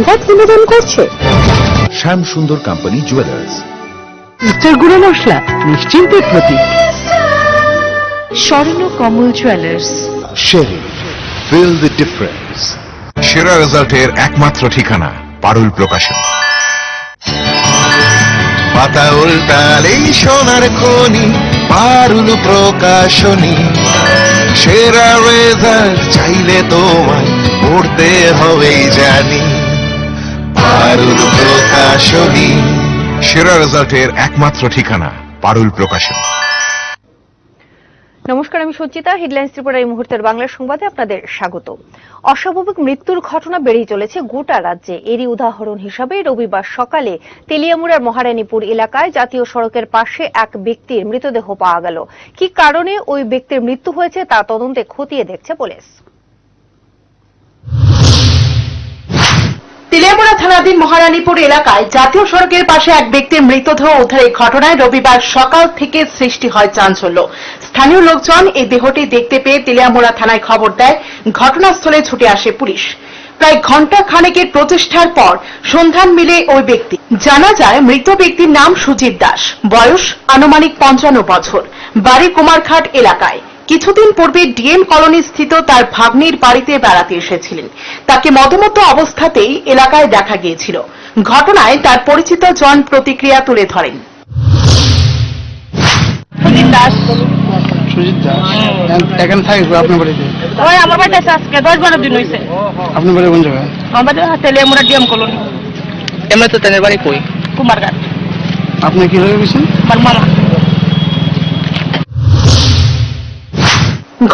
সংবাদ বিনোদন করছে শ্যাম সুন্দর কোম্পানি জুয়েলার্স। উচ্চের গুঁড়ো মশলা নিশ্চিন্তের প্রতীক। স্বর্ণ কমল জুয়েলার্স। শেরি, ফিল দ্য ডিফারেন্স। সেরা রেজাল্টের একমাত্র ঠিকানা পারুল প্রকাশন। পাতা উল্টালেই সোনার খনি পারুল প্রকাশনী। সেরা রেজাল্ট চাইলে তোমায় পড়তে হবেই জানি পারুল প্রকাশনী। সেরা রেজাল্টের একমাত্র ঠিকানা পারুল প্রকাশন। নমস্কার, আমি সঞ্চিতা। হেডলাইন্স ত্রিপুরার এই মুহূর্তের বাংলা সংবাদে আপনাদের স্বাগত। অস্বাভাবিক মৃত্যুর ঘটনা বেড়েই চলেছে গোটা রাজ্যে। এরই উদাহরণ হিসাবে রবিবার সকালে তেলিয়ামুড়ার মহারানীপুর এলাকায় জাতীয় সড়কের পাশে এক ব্যক্তির মৃতদেহ পাওয়া গেল। কি কারণে ওই ব্যক্তির মৃত্যু হয়েছে তা তদন্তে খতিয়ে দেখছে পুলিশ। তেলিয়ামুড়া থানাধীন মহারানীপুর এলাকায় জাতীয় সড়কের পাশে এক ব্যক্তির মৃতদেহ উদ্ধারের ঘটনায় রবিবার সকাল থেকে সৃষ্টি হয় চাঞ্চল্য। স্থানীয় লোকজন এই দেহটি দেখতে পেয়ে তেলিয়ামুড়া থানায় খবর দেয়। ঘটনাস্থলে ছুটে আসে পুলিশ। প্রায় ঘণ্টা খানেকের প্রচেষ্টার পর সন্ধান মিলে ওই ব্যক্তি। জানা যায় মৃত ব্যক্তির নাম সুজিত দাস, বয়স আনুমানিক 55 বছর, বাড়ি কুমারঘাট এলাকায়। কিছুদিন পূর্বে ডিএম কলোনি স্থিত তার ভাগ্নির বাড়িতে বেড়াতে এসেছিলেন। তাকে মদমত্ত অবস্থাতেই এলাকায় দেখা গিয়েছিল। ঘটনায় তার পরিচিত জন প্রতিক্রিয়া তুলে ধরেন। সুজিত দাস এখানে থাকবে আপনার বাড়িতে? ওই আমার বাড়িতে আজকে 10-12 দিন হয়েছে। আপনার বাড়ি কোন জায়গায়? আমার বাড়ি তেলিয়ামুড়া ডিএম কলোনি। এমনি তো তাদের বাড়ি কই? কুমারঘাট। আপনি কি হয়ে গেছেন? আমার মামা।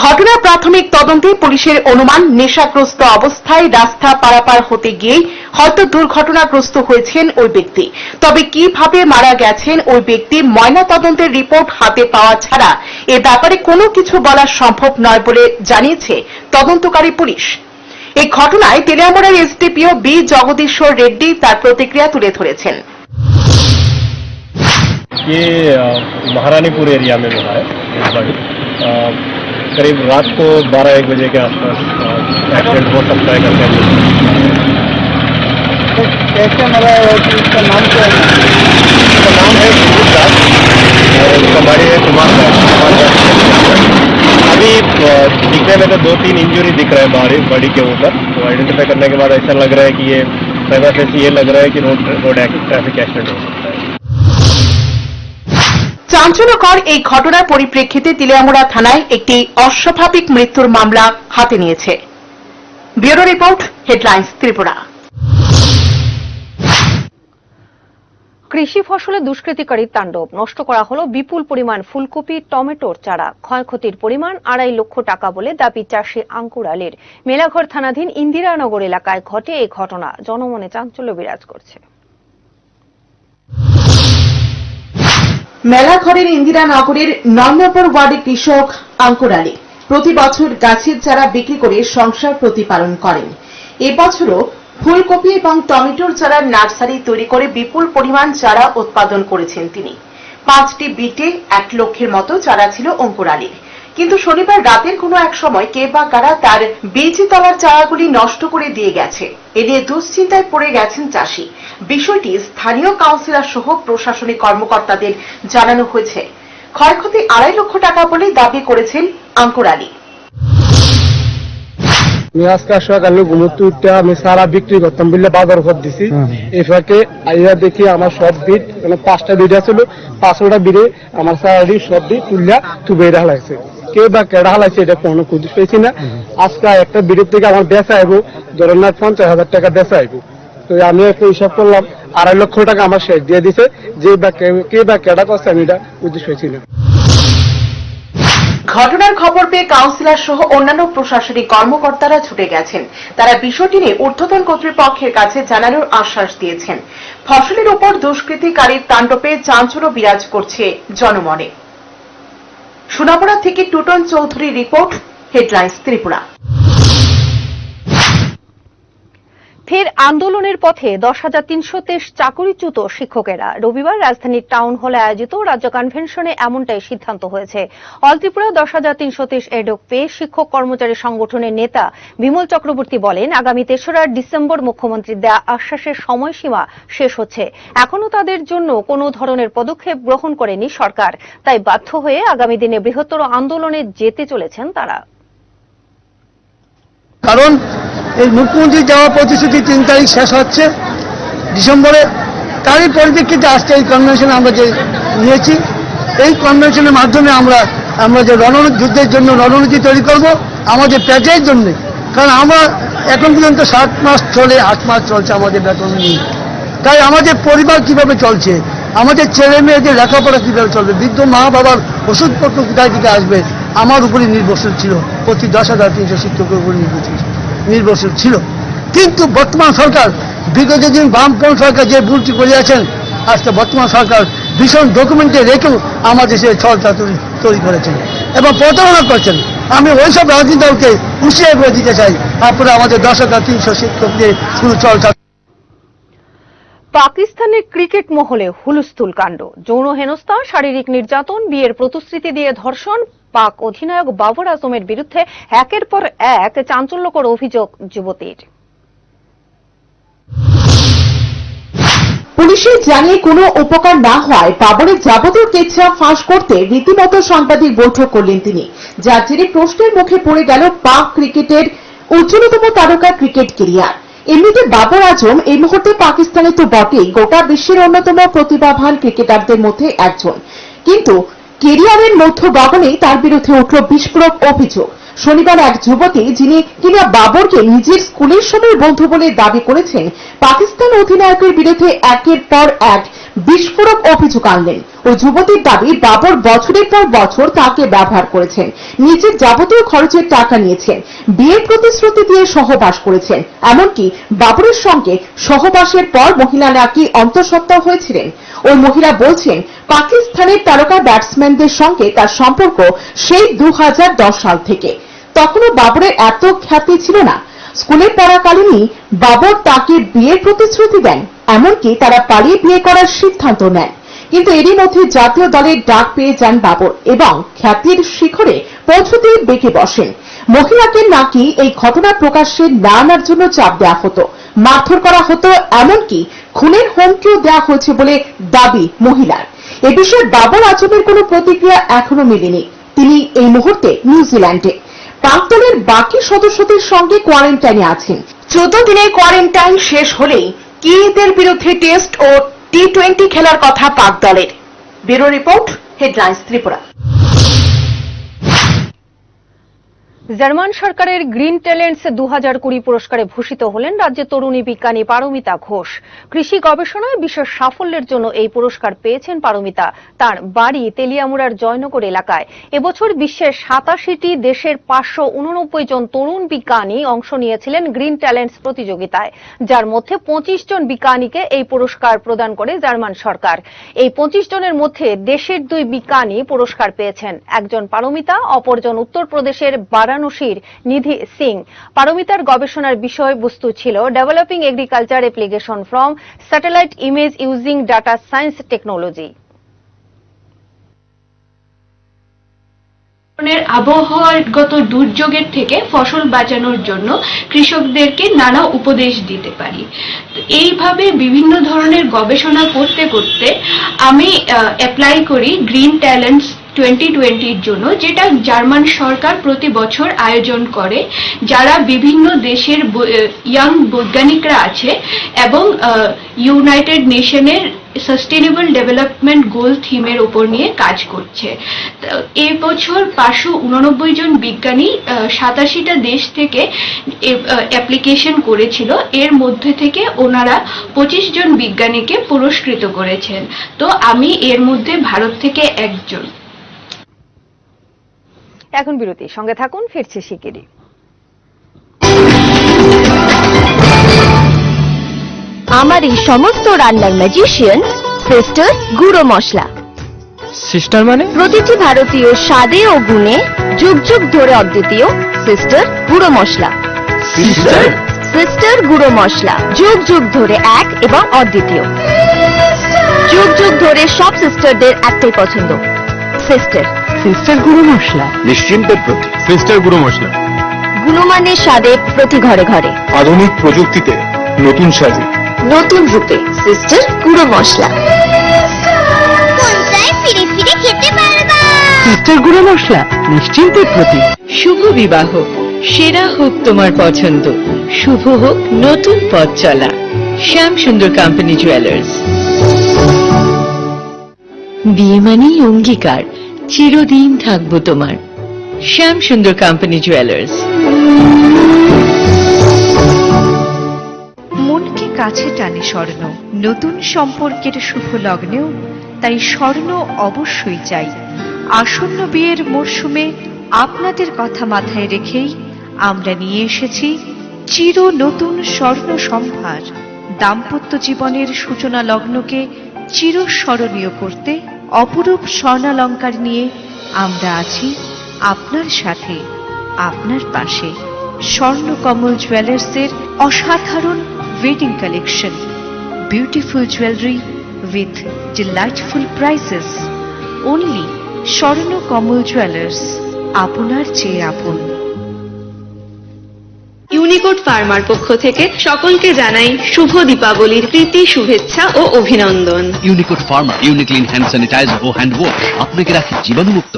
ঘটনার প্রাথমিক তদন্তে পুলিশের অনুমান নেশাগ্রস্ত অবস্থায় রাস্তা পারাপার হতে গিয়েই হয়তো দুর্ঘটনাগ্রস্ত হয়েছেন ওই ব্যক্তি। তবে কিভাবে মারা গেছেন ওই ব্যক্তি ময়না তদন্তের রিপোর্ট হাতে পাওয়া ছাড়া এ ব্যাপারে কোনো কিছু বলা সম্ভব নয় বলে জানিয়েছে তদন্তকারী পুলিশ। এই ঘটনায় তেলিয়ামুড়ার এসডিপিও বি জগদীশ্বর রেড্ডি তার প্রতিক্রিয়া তুলে ধরেছেন। ये महारानीपुर एरिया में मिला है करीब रात को 12-1 बजे के आसपास एक्सीडेंट हो सकता है करके। कैसे मरा है? उसका नाम क्या है? उसका नाम है सुजीत दास और उसका बाड़ी है कुमारघाट। अभी दिखने में तो 2-3 इंजरी दिख रहा है बॉडी के ऊपर। तो आइडेंटिफाई करने के बाद ऐसा लग रहा है कि ये पहला से ये लग रहा है कि रोड ट्रैफिक एक्सीडेंट हो सकता है। চাঞ্চল্যকর এই ঘটনার পরিপ্রেক্ষিতে তেলিয়ামুড়া থানায় একটি অস্বাভাবিক মৃত্যুর মামলা হাতে নিয়েছে। Bureau report, headlines Tripura. কৃষি ফসলে দুষ্কৃতিকারীর তাণ্ডব। নষ্ট করা হলো বিপুল পরিমাণ ফুলকপি, টমেটোর চারা। ক্ষয়ক্ষতির পরিমাণ 2.5 লক্ষ টাকা বলে দাবি চাষী আঙ্কুর আলীর। মেলাঘর থানাধীন ইন্দিরানগর এলাকায় ঘটে এই ঘটনা। জনমনে চাঞ্চল্য বিরাজ করছে। মেলাঘরের ইন্দিরানগরের 9 নম্বর ওয়ার্ডের কৃষক আঙ্কুর আলী প্রতি বছর গাছের চারা বিক্রি করে সংসার প্রতিপালন করেন। এবছরও ফুলকপি এবং টমেটোর চারার নার্সারি তৈরি করে বিপুল পরিমাণ চারা উৎপাদন করেছেন তিনি। 5টি বিটে 1 লক্ষের মতো চারা ছিল অঙ্কুর আলীর। কিন্তু শনিবার রাতের কোনো এক সময় কে বা কারা তার বীজতলার চারাগুলি নষ্ট করে দিয়ে গেছে। এ নিয়ে দুশ্চিন্তায় পড়ে গেছেন চাষি। বিষয়টি স্থানীয় কাউন্সিলর সহ প্রশাসনিক কর্মকর্তাদের জানানো হয়েছে। ক্ষয়ক্ষতি 2.5 লক্ষ টাকা বলে দাবি করেছেন আঙ্কুর আলী। আমি আজকে সকালে ঘুমোতে উঠতে আমি সারা বিক্রি করতাম বলে বাজার ঘর দিছি। এই ফাঁকে আইয়া দেখি আমার সব বিট মানে 5টা বিট ছিল, 5টা বিড়ে আমার সারাটি সব বিট তুলিয়া তুবে হালাইছে। কে বা কেডা হালাইছে এটা কোনো খুঁজে পেয়েছি না। আজকে একটা বিড়ের থেকে আমার বেচা আইব ধরেন না 50,000 টাকা বেচা আইব। তো আমি একটা হিসাব করলাম 2.5 লক্ষ টাকা আমার শেষ দিয়ে দিছে। যে বা কে বা কেডা করছে আমি এটা বুঝতে পেরেছি না। ঘটনার খবর পেয়ে কাউন্সিলর সহ অন্যান্য প্রশাসনিক কর্মকর্তারা ছুটে গেছেন। তারা বিষয়টি নিয়ে ঊর্ধ্বতন কর্তৃপক্ষের কাছে জানানোর আশ্বাস দিয়েছেন। ফসলের উপর দুষ্কৃতিকারীর তাণ্ডবে চাঞ্চল্য বিরাজ করছে জনমনে। সোনাপুরা থেকে two-tone Chowdhury report, headlines Tripura. ফের আন্দোলনের পথে 10,323 চাকরিচ্যুত শিক্ষকেরা। রবিবার রাজধানীর টাউন হলে আয়োজিত রাজ্য কনভেনশনে এমনটাই সিদ্ধান্ত হয়েছে। অল ত্রিপুরা 10,323 এডক পে শিক্ষক কর্মচারী সংগঠনের নেতা বিমল চক্রবর্তী বলেন, আগামী 3রা ডিসেম্বর মুখ্যমন্ত্রীর দেয়া আশ্বাসের সময়সীমা শেষ হচ্ছে। এখনও তাদের জন্য কোনো ধরনের পদক্ষেপ গ্রহণ করেনি সরকার, তাই বাধ্য হয়ে আগামী দিনে বৃহত্তর আন্দোলনে যেতে চলেছেন তারা। কারণ এই মুখ্যমন্ত্রী দেওয়া প্রতিশ্রুতি 3 তারিখ শেষ হচ্ছে ডিসেম্বরে, তারই পরিপ্রেক্ষিতে আজকে এই কনভেনশন আমরা যে নিয়েছি, এই কনভেনশনের মাধ্যমে আমরা যে যুদ্ধের জন্য রণনীতি তৈরি করব আমাদের প্যাকেজের জন্য। কারণ আমরা এখন পর্যন্ত 7 মাস চলে, 8 মাস চলছে আমাদের বেতন নিয়ে। তাই আমাদের পরিবার কিভাবে চলছে, আমাদের ছেলে মেয়েদের লেখাপড়া কিভাবে চলবে, বৃদ্ধ মা বাবার ওষুধপত্র কোথায় থেকে আসবে, আমার উপরে নির্ভরশীল ছিল। প্রতি 10,300 শিক্ষকের উপর নির্ভরশীল ছিল। কিন্তু বর্তমান সরকার, বিগত দিন বামপন্থী সরকার যে ভুলটি করিয়াছেন, আজকে বর্তমান সরকার ভীষণ ডকুমেন্টে রেখেও আমাদের সে ছলটা তৈরি করেছেন এবং প্রতারণা করছেন। আমি ওইসব রাজনীতি দলকে হুঁশিয়ার করে দিতে চাই, আপনারা আমাদের 10,300 শিক্ষকদের শুধু চলটা। পাকিস্তানের ক্রিকেট মহলে হুলস্থুল কাণ্ড, যৌন হেনস্থা, শারীরিক নির্যাতন, বিয়ের প্রতিশ্রুতি দিয়ে ধর্ষণ। পাক অধিনায়ক বাবর আজমের বিরুদ্ধে একের পর এক চাঞ্চল্যকর অভিযোগ যুবতীর। পুলিশের জানিয়ে কোনো উপকার না হওয়ায় বাবরের যাবতীয় কেচ্ছা ফাঁস করতে রীতিমতো সাংবাদিক বৈঠক করলেন তিনি, যার জেরে প্রশ্নের মুখে পড়ে গেল পাক ক্রিকেটের উজ্জ্বলতম তারকা ক্রিকেট ক্যারিয়ার। এমনিতে বাবর আজম এই মুহূর্তে পাকিস্তানে তো বটেই, গোটা বিশ্বের অন্যতম প্রতিভাবান ক্রিকেটারদের মধ্যে একজন, কিন্তু কেরিয়ারের মধ্য গগনে তার বিরুদ্ধে উঠল বিস্ফোরক অভিযোগ। শনিবার এক যুবতী, যিনি কিনা বাবরকে নিজের স্কুলের সময় বন্ধু বলে দাবি করেছেন, পাকিস্তান অধিনায়কের বিরুদ্ধে একের পর এক বিস্ফোরক অভিযোগ আনলেন। ওই যুবতীর দাবি, বাবর বছরের পর বছর তাকে ব্যবহার করেছেন, নিজের যাবতীয় খরচের টাকা নিয়েছেন, বিয়ের প্রতিশ্রুতি দিয়ে সহবাস করেছেন, এমনকি বাবরের সঙ্গে সহবাসের পর মহিলা নাকি অন্তঃসত্ত্বা হয়েছিলেন। ওই মহিলা বলছেন, পাকিস্তানের তারকা ব্যাটসম্যানদের সঙ্গে তার সম্পর্ক সেই 2010 সাল থেকে। তখনও বাবরের এত খ্যাতি ছিল না। স্কুলে পড়াকালীনই বাবর তাকে বিয়ের প্রতিশ্রুতি দেন, এমনকি তারা পালিয়ে বিয়ে করার সিদ্ধান্ত নেন। কিন্তু এরই মধ্যে জাতীয় দলের ডাক পেয়ে যান বাবর এবং খ্যাতির শিখরে পৌঁছতে বেঁকে বসেন। মহিলাকে নাকি এই ঘটনা প্রকাশ্যে না আনার জন্য চাপ দেওয়া হতো, মারধর করা হতো, এমনকি খুনের হুমকিও দেওয়া হয়েছে বলে দাবি মহিলার। এ বিষয়ে বাবর আজমের কোনো প্রতিক্রিয়া এখনো মেলেনি। তিনি এই মুহূর্তে নিউজিল্যান্ডে। পাক দলের বাকি সদস্যদের সঙ্গে কোয়ারেন্টাইনে আছেন। 14 দিনের কোয়ারেন্টাইন শেষ হলেই কিয়েদের বিরুদ্ধে টেস্ট ও টি20 খেলার কথা পাক দলের। Bureau report, headlines Tripura. German সরকারের গ্রিন ট্যালেন্টস 2020 পুরস্কারে ভূষিত হলেন রাজ্যের তরুণী বিজ্ঞানী পারমিতা ঘোষ। কৃষি গবেষণায় বিশেষ সাফল্যের জন্য এই পুরস্কার পেয়েছেন পারমিতা। তার বাড়ি তেলিয়ামুড়ার জয়নগর এলাকায়। এবছর বিশ্বের 87টি দেশের 589 জন তরুণ বিজ্ঞানী অংশ নিয়েছিলেন গ্রিন ট্যালেন্টস প্রতিযোগিতায়, যার মধ্যে 25 জন বিজ্ঞানীকে এই পুরস্কার প্রদান করে জার্মান সরকার। এই 25 জনের মধ্যে দেশের 2 বিজ্ঞানী পুরস্কার পেয়েছেন, একজন পারমিতা, অপরজন উত্তরপ্রদেশের বারাণসীর নিধি সিং। পারমিতার গবেষণার বিষয়বস্তু ছিল developing agriculture application from satellite image using data science technology. আবহাওয়াগত দুর্যোগের থেকে ফসল বাঁচানোর জন্য কৃষকদেরকে নানা উপদেশ দিতে পারি। এইভাবে বিভিন্ন ধরনের গবেষণা করতে করতে আমি অ্যাপ্লাই করি গ্রিন ট্যালেন্টস 2020 জন্য, যেটা জার্মান সরকার প্রতি বছর আয়োজন করে, যারা বিভিন্ন দেশের ইয়াং বৈজ্ঞানিকরা আছে এবং ইউনাইটেড নেশনের সাস্টেনেবল ডেভেলপমেন্ট গোল থিমের উপর নিয়ে কাজ করছে। এই বছর 589 জন বিজ্ঞানী 87টা দেশ থেকে অ্যাপ্লিকেশন করেছিল। এর মধ্যে থেকে ওনারা 25 জন বিজ্ঞানীকে পুরস্কৃত করেছেন। তো আমি এর মধ্যে ভারত থেকে একজন। এখন বিরতি, সঙ্গে থাকুন, ফিরছি শিগগিরই। আমার এই সমস্ত রান্নার ম্যাজিশিয়ান সিস্টার গুঁড়ো মশলা। সিস্টার মানে? প্রতিটি ভারতীয় স্বাদে ও গুণে যুগ যুগ ধরে অদ্বিতীয় সিস্টার গুঁড়ো মশলা। সিস্টার সিস্টার গুঁড়ো মশলা, যুগ যুগ ধরে এক এবং অদ্বিতীয়। যুগ যুগ ধরে সব সিস্টারদের একটাই পছন্দ, সিস্টার। সিস্টার গুঁড়ো মশলা। নিশ্চিন্তের প্রতি সিস্টার গুঁড়ো মশলা, গুণমানের স্বাদে প্রতি ঘরে ঘরে, আধুনিক প্রযুক্তিতে নতুন সাজে, নতুন রূপে সিস্টার গুঁড়ো মশলা। ফিরে ফিরে খেতে পারবা। সিস্টার গুঁড়ো মশলা নিশ্চিন্তের প্রতীক। শুভ বিবাহ, সেরা হোক তোমার পছন্দ, শুভ হোক নতুন পথ চলা। শ্যাম সুন্দর কোম্পানি জুয়েলার্স। বিয়ে মানেই অঙ্গীকার, চিরদিন থাকবো তোমার। শ্যাম সুন্দর কোম্পানি জুয়েলার্স। মনকে কাছে টানে স্বর্ণ, নতুন সম্পর্কের শুভ লগ্নেও তাই স্বর্ণ অবশ্যই চাই। আসন্ন বিয়ের মরশুমে আপনাদের কথা মাথায় রেখেই আমরা নিয়ে এসেছি চির নতুন স্বর্ণ সম্ভার। দাম্পত্য জীবনের সূচনা লগ্নকে চিরস্মরণীয় করতে অপরূপ স্বর্ণালঙ্কার নিয়ে আমরা আছি আপনার সাথে, আপনার পাশে। স্বর্ণকমল জুয়েলার্সের অসাধারণ wedding collection, beautiful jewellery with delightful prices. Only Swarnakamal jewellers, আপনার চেয়ে আপন। ইউনিকোড ফার্মার পক্ষ থেকে সকলকে জানাই শুভ দীপাবলির প্রীতি শুভেচ্ছা ও অভিনন্দন। ইউনিকোড ফার্মা ইউনিক্লিন হ্যান্ড স্যানিটাইজার ও হ্যান্ড ওয়াশ আপনাকে রাখে জীবাণুমুক্ত।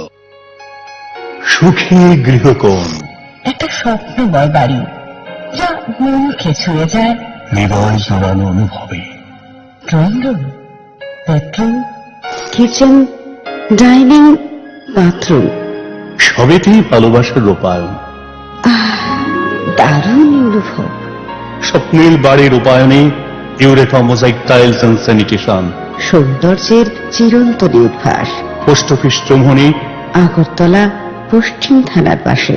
সুখী গৃহকোণ, একটা স্বপ্নময় বাড়ি যা মনকে ছুঁয়ে যায়। হৃদয় জোড়ানো অনুভবে drawing room, bedroom, kitchen, dining, bathroom, সবেতেই ভালোবাসার রূপায়ণ। দারুণ অনুভব। স্বপ্নের বাড়ির রূপায়ণে ইউরেথা মোজাইক টাইলস অ্যান্ড স্যানিটেশন, সৌন্দর্যের চিরন্তনী উদ্ভাস। পোস্ট অফিস চৌমুহনী, আগরতলা পশ্চিম থানার পাশে।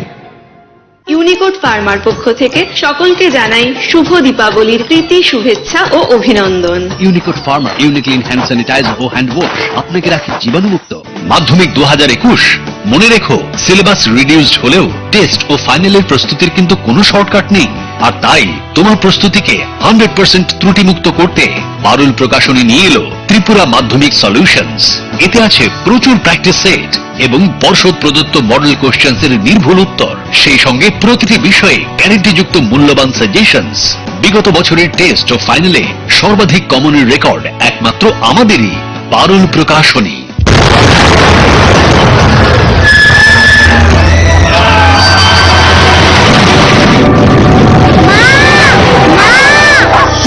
ইউনিকোড ফার্মার পক্ষ থেকে সকলকে জানাই শুভ দীপাবলির প্রীতি শুভেচ্ছা ও অভিনন্দন। ইউনিকোড ফার্মা ইউনিক্লিন হ্যান্ড স্যানিটাইজার ও হ্যান্ড ওয়াশ আপনাকে রাখে জীবাণুমুক্ত। মাধ্যমিক 2021, মনে রেখো সিলেবাস রিডিউসড হলেও টেস্ট ও ফাইনালের প্রস্তুতির কিন্তু কোনো শর্টকাট নেই। আর তাই তোমার প্রস্তুতিকে 100% ত্রুটিমুক্ত করতে পারুল প্রকাশনী নিয়ে এলো ত্রিপুরা মাধ্যমিক সলিউশনস। এতে আছে প্রচুর প্র্যাকটিস সেট এবং পর্ষদ প্রদত্ত মডেল কোশ্চেন্স এর নির্ভুল উত্তর, সেই সঙ্গে প্রতিটি বিষয়ে গ্যারান্টিযুক্ত মূল্যবান সাজেশনস। বিগত বছরের টেস্ট ও ফাইনালে সর্বাধিক কমনের রেকর্ড একমাত্র আমাদেরই, পারুল প্রকাশনী।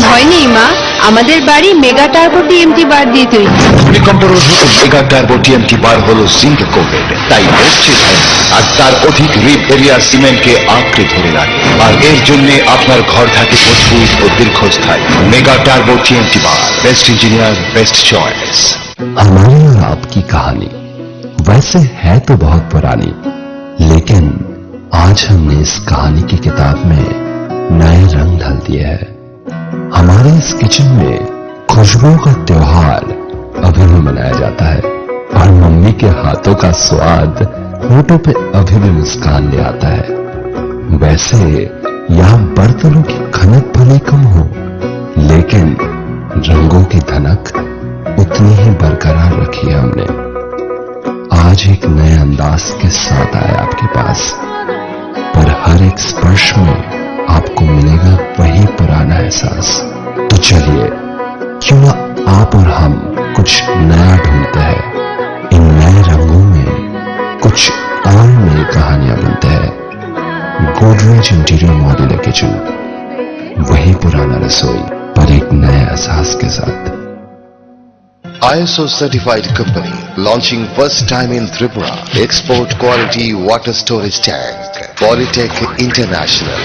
ভয় নেই মা, আমাদের বাড়ি মেগা টার্বো টিএমটি বার দিয়ে তৈরি। ভূমিকম্প রোধক মেগা টার্বো টিএমটি বার হলো জিঙ্ক কোটেড, তাই নড়ছে না। আর তার অধিক রিপ এরিয়া সিমেন্টকে আঁকড়ে ধরে রাখে, আর এর জন্য আপনার ঘর থাকে মজবুত ও দীর্ঘস্থায়ী। মেগা টার্বো টিএমটি বার, बेस्ट इंजीनियर बेस्ट चॉइस। हमारी और आपकी कहानी वैसे है तो बहुत पुरानी, लेकिन आज हमने इस कहानी की किताब में नए रंग ढाल दिए हैं। हमारे इस किचन में खुशबुओं का त्योहार अभी भी मनाया जाता है, और मम्मी के हाथों का स्वाद होठों पे अभी भी मुस्कान ले आता है। वैसे यहाँ बर्तनों की खनक भले कम हो, लेकिन रंगों की धनक उतनी ही बरकरार रखी है हमने। आज एक नए अंदाज के साथ आए आपके पास, पर हर एक स्पर्श में आपको मिलेगा वही पुराना एहसास। तो चलिए, क्यों ना आप और हम कुछ नया ढूंढते हैं। इन नए रंगों में कुछ और नई कहानियां बनते हैं। गोदरेज इंटीरियर मॉड्यूलर किचन, वही पुराना रसोई पर एक नए एहसास के साथ। ISO certified company launching first time in Tripura, export quality water storage tank, Polytech International,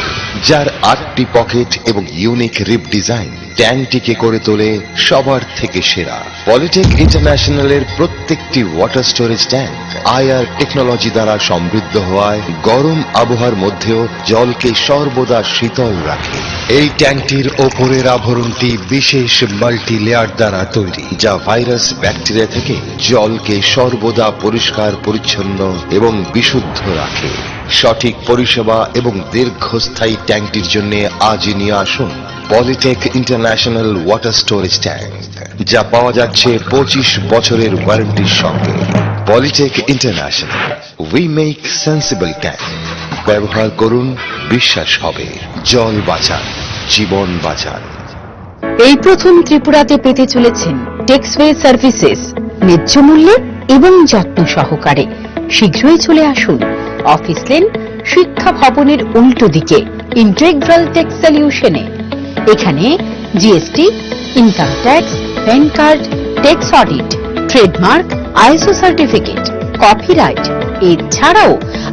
যার 8টি পকেট এবং ইউনিক রিপ ডিজাইন ট্যাঙ্কটিকে করে তোলে সবার থেকে সেরা। পলিটেক ইন্টারন্যাশনালের প্রত্যেকটি water storage tank IR technology দ্বারা সমৃদ্ধ হওয়ায় গরম আবহাওয়ার মধ্যেও জলকে সর্বদা শীতল রাখে। এই ট্যাঙ্কটির ওপরের আবরণটি বিশেষ মাল্টি লেয়ার দ্বারা তৈরি, যা ভাইরাস ব্যাকটেরিয়া থেকে জলকে সর্বদা পরিষ্কার পরিচ্ছন্ন এবং বিশুদ্ধ রাখে। সঠিক পরিষেবা এবং দীর্ঘস্থায়ী ট্যাঙ্কটির জন্য আজই নিয়ে আসুন polytech international water storage tank, যা পাওয়া যাচ্ছে 25 বছরের ওয়ারেন্টির সঙ্গে। Polytech international, we make sensible tank. ব্যবহার করুন, বিশ্বাস হবে। জল বাঁচান, জীবন বাঁচান। এই প্রথম ত্রিপুরাতে পেতে চলেছেন টেক্সওয়ে সার্ভিসেস ন্যায্য মূল্যে এবং যত্ন সহকারে। শীঘ্রই চলে আসুন অফিস লেন, শিক্ষা ভবনের উল্টো দিকে ইন্টিগ্রাল টেক্স সলিউশনে। এখানে GST, income tax, PAN card, tax audit, trademark, ISO certificate, copyright এছাড়াও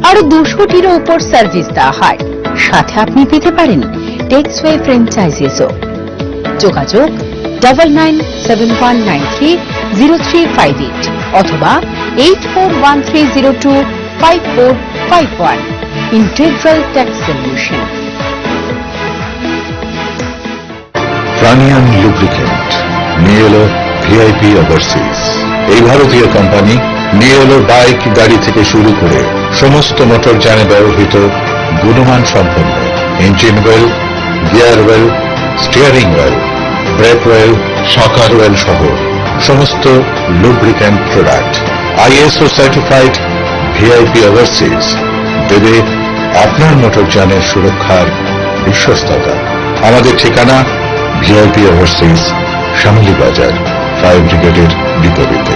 আরো 200টিরও উপর সার্ভিস দেওয়া হয়। সাথে আপনি পেতে পারেন টেক্সওয়ে ফ্র্যাঞ্চাইজিসও। যোগাযোগ 9971930358 অথবা 8413025451। Integral tax solution. প্রাণিয়ান লুব্রিকেন্ট নিয়ে এলো ভিআইপি ওভারসিজ। এই ভারতীয় কোম্পানি নিয়ে এলো বাইক, গাড়ি থেকে শুরু করে সমস্ত মোটরযানে ব্যবহৃত গুণমান সম্পন্ন engine well, gear well, steering well, break well, শকার well সহ সমস্ত lubricant product. ISO certified VIP overseas দেবে আপনার মোটরযানের সুরক্ষার বিশ্বস্ততা। আমাদের ঠিকানা ভিআইপি ওভারসিজ, শ্যামলী বাজার, ফায়ার ব্রিগেডের বিপরীতে।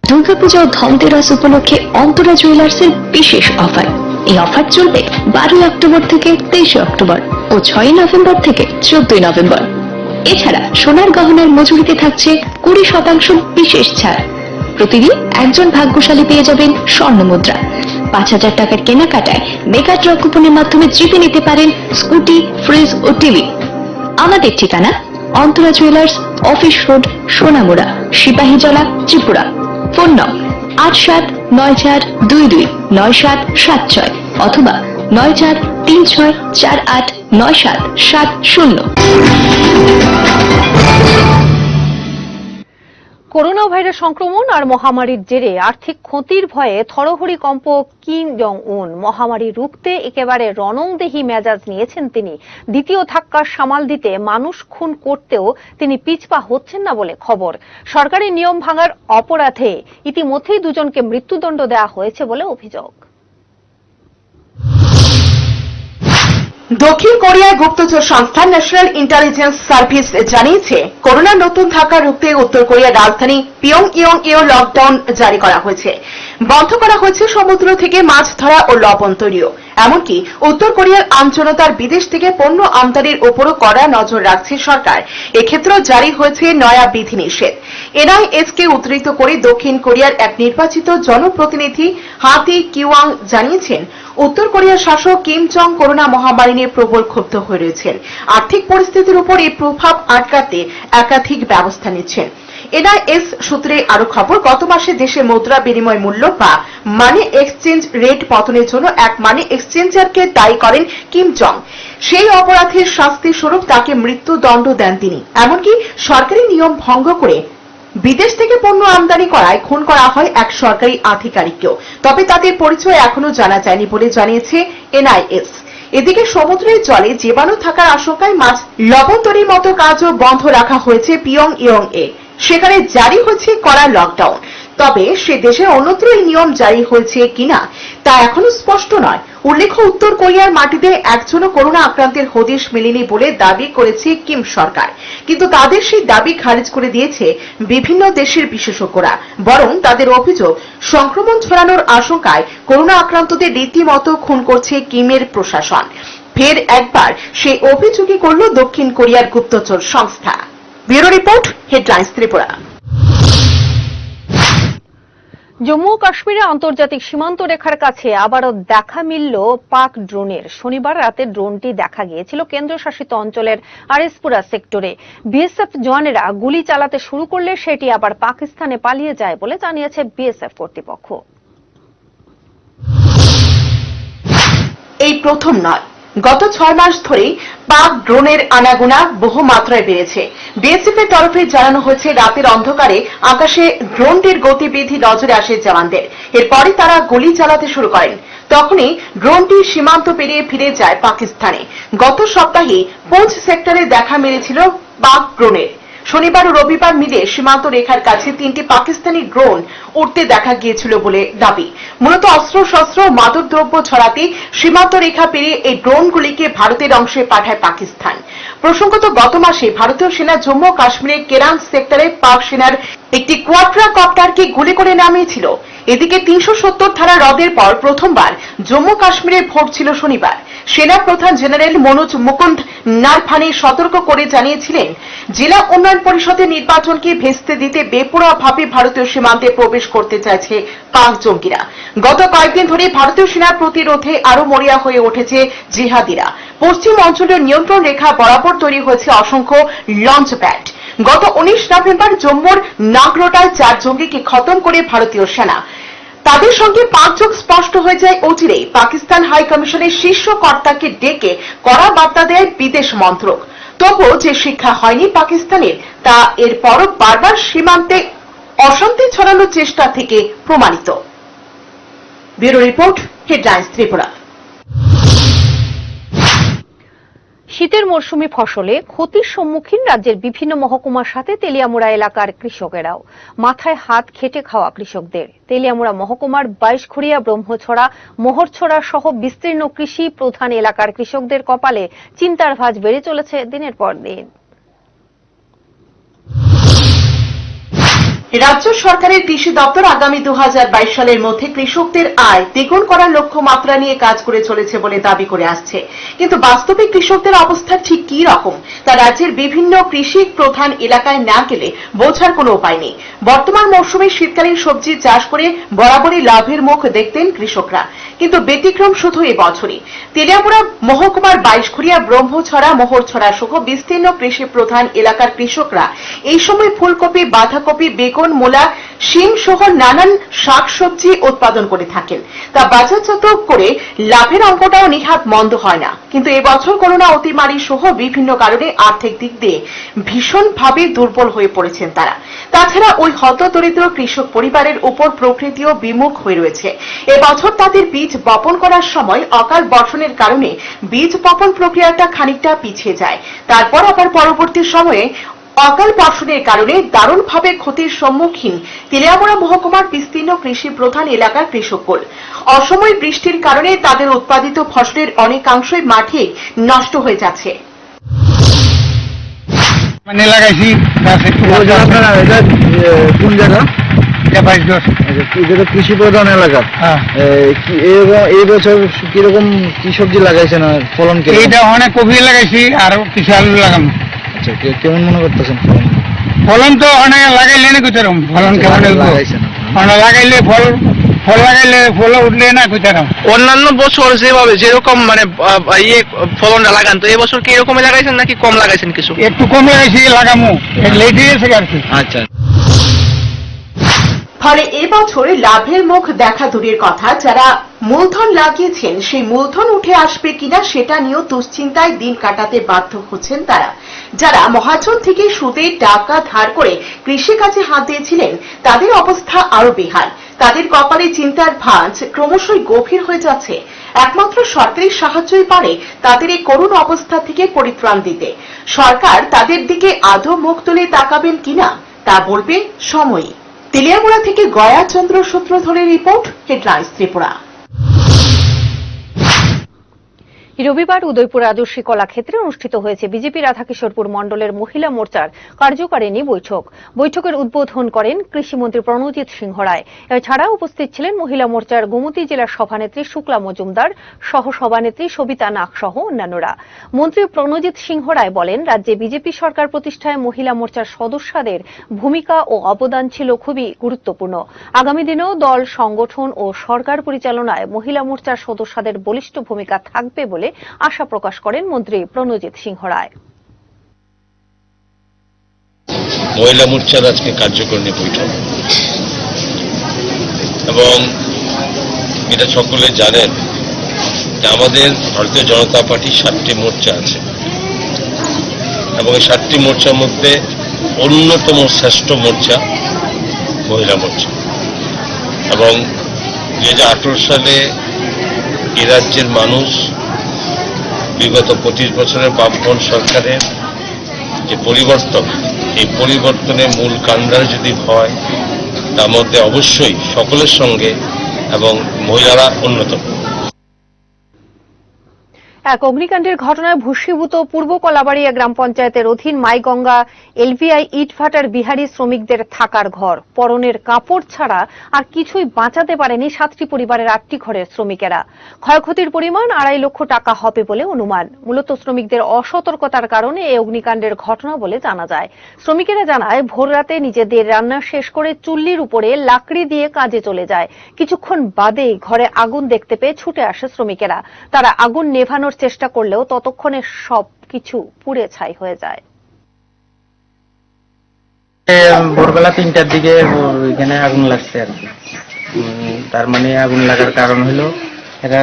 দুর্গাপূজা ও ধনতেরাস উপলক্ষে অন্তরা জুয়েলার্সের বিশেষ অফার। এই অফার চলবে 12 অক্টোবর থেকে 23 অক্টোবর ও 6 নভেম্বর থেকে 14 নভেম্বর। এছাড়া সোনার গহনার মজুরিতে থাকছে 20% বিশেষ ছাড়। প্রতিদিন একজন ভাগ্যশালী পেয়ে যাবেন স্বর্ণ মুদ্রা। 5000 টাকার কেনাকাটায় মেগা ড্র কুপনের মাধ্যমে জিতে নিতে পারেন স্কুটি, ফ্রিজ ও টিভি। আমাদের ঠিকানা অন্তরা জুয়েলার্স, অফিস রোড, সোনামুড়া, সিপাহীজলা, ত্রিপুরা। ফোন নম্বর 8794229776 অথবা 9436489770। করোনা ভাইরাস সংক্রমণ আর মহামারীর জেরে আর্থিক ক্ষতির ভয়ে থরহরিকম্প কিম জং উন। মহামারী রুখতে একেবারে রণংদেহী মেজাজ নিয়েছেন তিনি। দ্বিতীয় ধাক্কা সামাল দিতে মানুষ খুন করতেও তিনি পিছপা হচ্ছেন না বলে খবর। সরকারি নিয়ম ভাঙার অপরাধে ইতিমধ্যেই 2 জনকে মৃত্যুদণ্ড দেওয়া হয়েছে বলে অভিযোগ। দক্ষিণ কোরিয়ার গুপ্তচর সংস্থা ন্যাশনাল ইন্টেলিজেন্স সার্ভিস জানিয়েছে, করোনার নতুন ধাক্কা রুখতে উত্তর কোরিয়ার রাজধানী পিয়ংইয়ং এও লকডাউন জারি করা হয়েছে। বন্ধ করা হয়েছে সমুদ্র থেকে মাছ ধরা ও লবণ তৈরিও। এমনকি উত্তর কোরিয়ার আমজনতার বিদেশ থেকে পণ্য আমদানির উপরও কড়া নজর রাখছে সরকার। এক্ষেত্রেও জারি হয়েছে নয়া বিধিনিষেধ। এনআইএস কে উদ্ধৃত করে দক্ষিণ কোরিয়ার এক নির্বাচিত জনপ্রতিনিধি হাতি কিওয়াং জানিয়েছেন, উত্তর কোরিয়ার শাসক কিম জং করোনা মহামারী নিয়ে প্রবল ক্ষুব্ধ হয়ে রয়েছেন। আর্থিক পরিস্থিতির উপর এই প্রভাব আটকাতে একাধিক ব্যবস্থা নিচ্ছেন। এনআইএস সূত্রে আরো খবর, গত মাসে দেশে মুদ্রা বিনিময় মূল্য বা মানি এক্সচেঞ্জ রেট পতনের জন্য এক মানি এক্সচেঞ্জারকে দায়ী করেন কিম জং। সেই অপরাধের শাস্তি স্বরূপ তাকে মৃত্যুদণ্ড দেন তিনি। এমনকি সরকারি নিয়ম ভঙ্গ করে বিদেশ থেকে পণ্য আমদানি করায় খুন করা হয় এক সরকারি আধিকারিককেও। তবে তাদের পরিচয় এখনো জানা যায়নি বলে জানিয়েছে এনআইএস। এদিকে সমুদ্রের জলে জীবাণু থাকার আশঙ্কায় মাছ লবণ তৈরির মতো কাজও বন্ধ রাখা হয়েছে পিয়ংইয়ং এ। সেখানে জারি হয়েছে কড়া লকডাউন। তবে সে দেশে অন্যত্র এই নিয়ম জারি হয়েছে কিনা তা এখনো স্পষ্ট নয়। উল্লেখ্য, উত্তর কোরিয়ার মাটিতে একজনও করোনা আক্রান্তের হদিশ মেলেনি বলে দাবি করেছে কিম সরকার। কিন্তু তাদের সেই দাবি খারিজ করে দিয়েছে বিভিন্ন দেশের বিশেষজ্ঞরা। বরং তাদের অভিযোগ, সংক্রমণ ছড়ানোর আশঙ্কায় করোনা আক্রান্তদের রীতিমতো খুন করছে কিমের প্রশাসন। ফের একবার সেই অভিযোগই করল দক্ষিণ কোরিয়ার গুপ্তচর সংস্থা। Bureau report, headlines Tripura. Jammu ও কাশ্মীরে আন্তর্জাতিক সীমান্ত রেখার কাছে আবারও দেখা মিলল পাক ড্রোনের। শনিবার রাতে ড্রোনটি দেখা গিয়েছিল কেন্দ্রশাসিত অঞ্চলের আরএসপুরা সেক্টরে। বিএসএফ জওয়ানেরা গুলি চালাতে শুরু করলে সেটি আবার পাকিস্তানে পালিয়ে যায় বলে জানিয়েছে বিএসএফ কর্তৃপক্ষ। এই প্রথম নয়, গত 6 মাস ধরেই পাক ড্রোনের আনাগোনা বহু মাত্রায় বেড়েছে। বিএসএফ এর তরফে জানানো হয়েছে, রাতের অন্ধকারে আকাশে ড্রোনটির গতিবিধি নজরে আসে জওয়ানদের। এরপরে তারা গুলি চালাতে শুরু করেন। তখনই ড্রোনটি সীমান্ত পেরিয়ে ফিরে যায় পাকিস্তানে। গত সপ্তাহে পুঞ্চ সেক্টরে দেখা মিলেছিল পাক ড্রোনের। শনিবার ও রবিবার মিলে সীমান্ত রেখার কাছে 3টি পাকিস্তানি ড্রোন উড়তে দেখা গিয়েছিল বলে দাবি। মূলত অস্ত্রশস্ত্র ও মাদকদ্রব্য ছড়াতে সীমান্ত রেখা পেরিয়ে এই ড্রোনগুলিকে ভারতের অংশে পাঠায় পাকিস্তান। প্রসঙ্গত গত মাসে ভারতীয় সেনা জম্মু ও কাশ্মীরের কেরান সেক্টরে পাক সেনার একটি কোয়াড্রাকপ্টারকে গুলি করে নামিয়েছিল। এদিকে 370 ধারা রদের পর প্রথমবার জম্মু কাশ্মীরে ভোট ছিল শনিবার। সেনা প্রধান জেনারেল মনোজ মুকুন্দ নারভানে সতর্ক করে জানিয়েছিলেন, জেলা উন্নয়ন পরিষদের নির্বাচনকে ভেস্তে দিতে বেপরোয়াভাবে ভারতীয় সীমান্তে প্রবেশ করতে চাইছে পাক জঙ্গিরা। গত কয়েকদিন ধরে ভারতীয় সেনার প্রতিরোধে আরো মরিয়া হয়ে উঠেছে জিহাদিরা। পশ্চিম অঞ্চলের নিয়ন্ত্রণ রেখা বরাবর তৈরি হয়েছে অসংখ্য লঞ্চ প্যাড। গত 19 নভেম্বর জম্মুর নাগরোটায় 4 জঙ্গিকে খতম করে ভারতীয় সেনা। তাদের সঙ্গে 5 যোগ স্পষ্ট হয়ে যায় অচিরেই। পাকিস্তান হাই কমিশনের শীর্ষ কর্তাকে ডেকে কড়া বার্তা দেয় বিদেশ মন্ত্রক। তবুও যে শিক্ষা হয়নি পাকিস্তানের, তা এরপরও বারবার সীমান্তে অশান্তি ছড়ানোর চেষ্টা থেকে প্রমাণিত। Bureau report, headlines Tripura. শীতের মরশুমি ফসলে ক্ষতির সম্মুখীন রাজ্যের বিভিন্ন মহকুমার সাথে তেলিয়ামুড়া এলাকার কৃষকেরাও। মাথায় হাত খেটে খাওয়া কৃষকদের। তেলিয়ামুড়া মহকুমার 22 ব্রহ্মছড়া, মোহরছড়া সহ বিস্তীর্ণ কৃষি প্রধান এলাকার কৃষকদের কপালে চিন্তার ভাঁজ বেড়ে চলেছে দিনের পর দিন। রাজ্য সরকারের কৃষি দপ্তর আগামী 2022 সালের মধ্যে কৃষকদের আয় দ্বিগুণ করার লক্ষ্যমাত্রা নিয়ে কাজ করে চলেছে বলে দাবি করে আসছে। কিন্তু বাস্তবে কৃষকদের অবস্থা ঠিক কি রকম তা রাজ্যের বিভিন্ন কৃষি প্রধান এলাকায় না গেলে বোঝার কোনো উপায় নেই। বর্তমান মৌসুমে শীতকালীন সবজি চাষ করে বরাবরই লাভের মুখ দেখতেন কৃষকরা, কিন্তু ব্যতিক্রম শুধু এবছরই। তেলিয়ামুড়া মহকুমার 22 ব্রহ্মছড়া, মোহরছড়া সহ বিস্তীর্ণ কৃষি প্রধান এলাকার কৃষকরা এই সময় ফুলকপি, বাঁধাকপি, বেগুন, মূলা, শিম সহ নানান শাকসবজি উৎপাদন করে থাকেন। তা বাজারজাত করে লাভের অঙ্কটাও নিহাত মন্দ হয় না। কিন্তু এবছর করোনা অতিমারি সহ বিভিন্ন কারণে আর্থিক দিক দিয়ে ভীষণভাবে দুর্বল হয়ে পড়েছেন তারা। তাছাড়া ওই হতদরিদ্র কৃষক পরিবারের উপর প্রকৃতিও বিমুখ হয়ে রয়েছে। এবছর তাদের বীজ বপন করার সময় অকাল বর্ষণের কারণে বীজ বপন প্রক্রিয়াটা খানিকটা পিছিয়ে যায়। তারপর আবার পরবর্তী সময়ে অকাল বর্ষণের কারণে দারুণভাবে ক্ষতির সম্মুখীন তেলিয়ামুড়া মহকুমার বিস্তীর্ণ কৃষি প্রধান এলাকার কৃষককুল। অসময় বৃষ্টির কারণে তাদের উৎপাদিত ফসলের অনেকাংশই মাঠে নষ্ট হয়ে যাচ্ছে। মানে লাগাইছি কোন জায়গা? কৃষি প্রধান এলাকা। এই বছর কিরকম কি সবজি লাগাইছেন? ফলন এইটা অনেক কপি লাগাইছি আর কিছু আলু লাগানো। আচ্ছা, কেমন মনে করতেছেন ফলন? তো অনেক লাগাইলে না কোথারম ফলন কেমন লাগাইছেন? লাগাইলে ফল লাগাইলে ফল উঠলে না কোথারম। অন্যান্য বছর যেভাবে যেরকম মানে ফলনটা লাগান, তো এবছর কি এরকমই লাগাইছেন নাকি কম লাগাইছেন? কিছু একটু কম লাগাইছি, লাগামো লেট হয়েছে আর কি। আচ্ছা। ফলে এবছর লাভের মুখ দেখা দূরের কথা, যারা মূলধন লাগিয়েছেন সেই মূলধন উঠে আসবে কিনা সেটা নিয়েও দুশ্চিন্তায় দিন কাটাতে বাধ্য হচ্ছেন তারা। যারা মহাজন থেকে সুদে টাকা ধার করে কৃষিকাজে হাত দিয়েছিলেন তাদের অবস্থা আরো বেহাল। তাদের কপালে চিন্তার ভাঁজ ক্রমশই গভীর হয়ে যাচ্ছে। একমাত্র সরকারি সাহায্যই পারে তাদের এই করুণ অবস্থা থেকে পরিত্রাণ দিতে। সরকার তাদের দিকে আদৌ মুখ তুলে তাকাবেন কিনা তা বলবে সময়ই। তেলিয়ামুড়া থেকে গয়া চন্দ্র সূত্রধরের রিপোর্ট, হেডলাইন্স ত্রিপুরা। রবিবার উদয়পুর আদর্শী কলাক্ষেত্রে অনুষ্ঠিত হয়েছে বিজেপি রাধাকিশোরপুর মণ্ডলের মহিলা মোর্চার কার্যকারিণী বৈঠক। বৈঠকের উদ্বোধন করেন কৃষিমন্ত্রী প্রণজিৎ সিংহ রায়। এছাড়া উপস্থিত ছিলেন মহিলা মোর্চার গোমতী জেলার সভানেত্রী শুক্লা মজুমদার, সহ সভানেত্রী সবিতা নাগ সহ অন্যান্যরা। মন্ত্রী প্রণজিৎ সিংহ রায় বলেন, রাজ্যে বিজেপি সরকার প্রতিষ্ঠায় মহিলা মোর্চার সদস্যদের ভূমিকা ও অবদান ছিল খুবই গুরুত্বপূর্ণ। আগামী দিনেও দল সংগঠন ও সরকার পরিচালনায় মহিলা মোর্চার সদস্যদের বলিষ্ঠ ভূমিকা থাকবে বলে আশা প্রকাশ করেন মন্ত্রী প্রণজিৎ সিংহ রায়। মহিলা মোর্চার আজকে কার্যকরণী বৈঠক, এবং এটা সকলে জানেন যে আমাদের ভারতীয় জনতা পার্টির 7টি মোর্চা আছে, এবং এই 7টি মোর্চার মধ্যে অন্যতম শ্রেষ্ঠ মোর্চা মহিলা মোর্চা। এবং 2018 সালে এ রাজ্যের মানুষ বিগত 25 বছরের বামফ্রন্ট সরকারের যে পরিবর্তন, এই পরিবর্তনের মূল কাণ্ডার যদি হয় তার মধ্যে অবশ্যই সকলের সঙ্গে এবং মহিলারা অন্যতম। এক অগ্নিকাণ্ডের ঘটনায় ভূষীভূত পূর্ব কলাবাড়িয়া গ্রাম পঞ্চায়েতের অধীন মাইগঙ্গা এলভিআই ইটভাটার বিহারি শ্রমিকদের থাকার ঘর, পরনের কাপড় ছাড়া আর কিছুই বাঁচাতে পারেনি 7টি পরিবারের 8টি ঘরের শ্রমিকেরা। ক্ষয়ক্ষতির পরিমাণ 2.5 লক্ষ টাকা হবে বলে অনুমান। মূলত শ্রমিকদের অসতর্কতার কারণে এই অগ্নিকাণ্ডের ঘটনা বলে জানা যায়। শ্রমিকেরা জানায়, ভোররাতে নিজেদের রান্না শেষ করে চুল্লির উপরে লাকড়ি দিয়ে কাজে চলে যায়। কিছুক্ষণ বাদেই ঘরে আগুন দেখতে পেয়ে ছুটে আসে শ্রমিকেরা। তারা আগুন নেভানোর চেষ্টা করলেও ততক্ষণে সবকিছু পুড়ে ছাই হয়ে যায়। ভোরবেলা 3টার দিকে এখানে আগুন লাগছে আর কি। তার মানে আগুন লাগার কারণ হলো এরা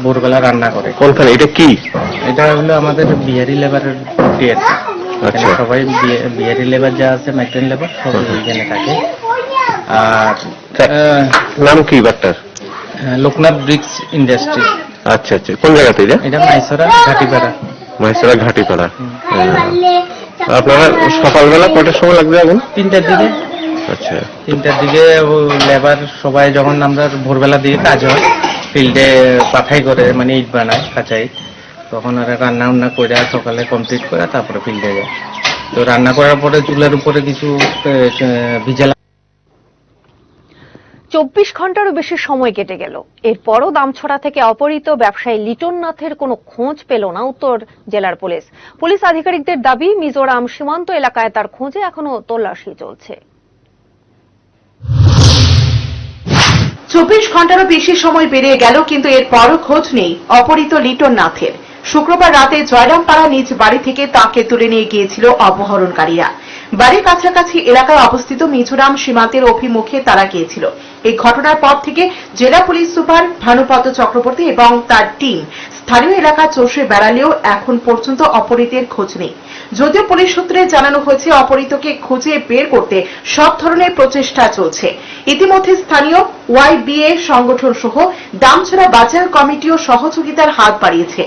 ভোরবেলা রান্না করে। কোনখানে? এটা কি? এটা হলো আমাদের বিহারি লেবারের ডিউটি আর কি। আচ্ছা। সবাই বিহারি লেবার যা আছে, মাইগ্রেন লেবার সবাই এখানে থাকে। আর নাম কি বাট্টার? Loknath bricks industry. আচ্ছা আচ্ছা, কোন জায়গাতে এটা? এটা মাইসরা ঘাটিপাড়া। মাইসরা ঘাটিপাড়া। আপনারা সকালবেলা কটার সময় লাগবে আগুন? 3টার দিকে। আচ্ছা, 3টার দিকে লেবার সবাই যখন আমরা ভোরবেলা দিকে কাজ হয়, ফিল্ডে পাঠাই করে, মানে ইট বানায় কাঁচাই, তখন ওরা রান্না বান্না করে সকালে কমপ্লিট করে তারপরে ফিল্ডে যায়। তো রান্না করার পরে চুলের উপরে কিছু ভিজা 24 ঘন্টারও বেশি সময় কেটে গেল, এরপরও দামছড়া থেকে অপহৃত ব্যবসায়ী লিটন নাথের কোনো খোঁজ পেল না উত্তর জেলার পুলিশ। পুলিশ আধিকারিকদের দাবি, মিজোরাম সীমান্ত এলাকায় তার খোঁজে এখনো তল্লাশি চলছে। 24 ঘন্টারও বেশি সময় পেরিয়ে গেল, কিন্তু এরপরও খোঁজ নেই অপহৃত লিটন নাথের। শুক্রবার রাতে জয়রামপাড়া নিজ বাড়ি থেকে তাকে তুলে নিয়ে গিয়েছিল অপহরণকারীরা। বাড়ির কাছাকাছি এলাকায় অবস্থিত মিজোরাম সীমান্তের অভিমুখে তারা গিয়েছিল। এই ঘটনার পর থেকে জেলা পুলিশ সুপার ভানুপত চক্রবর্তী এবং তার টিম স্থানীয় এলাকা চষে বেড়ালেও এখন পর্যন্ত অপহৃতের খোঁজ নেই। যদিও পুলিশ সূত্রে জানানো হয়েছে, অপহৃতকে খুঁজে বের করতে সব ধরনের প্রচেষ্টা চলছে। ইতিমধ্যে স্থানীয় ওয়াইবিএ সংগঠন সহ দামছড়া বাজার কমিটিও সহযোগিতার হাত বাড়িয়েছে।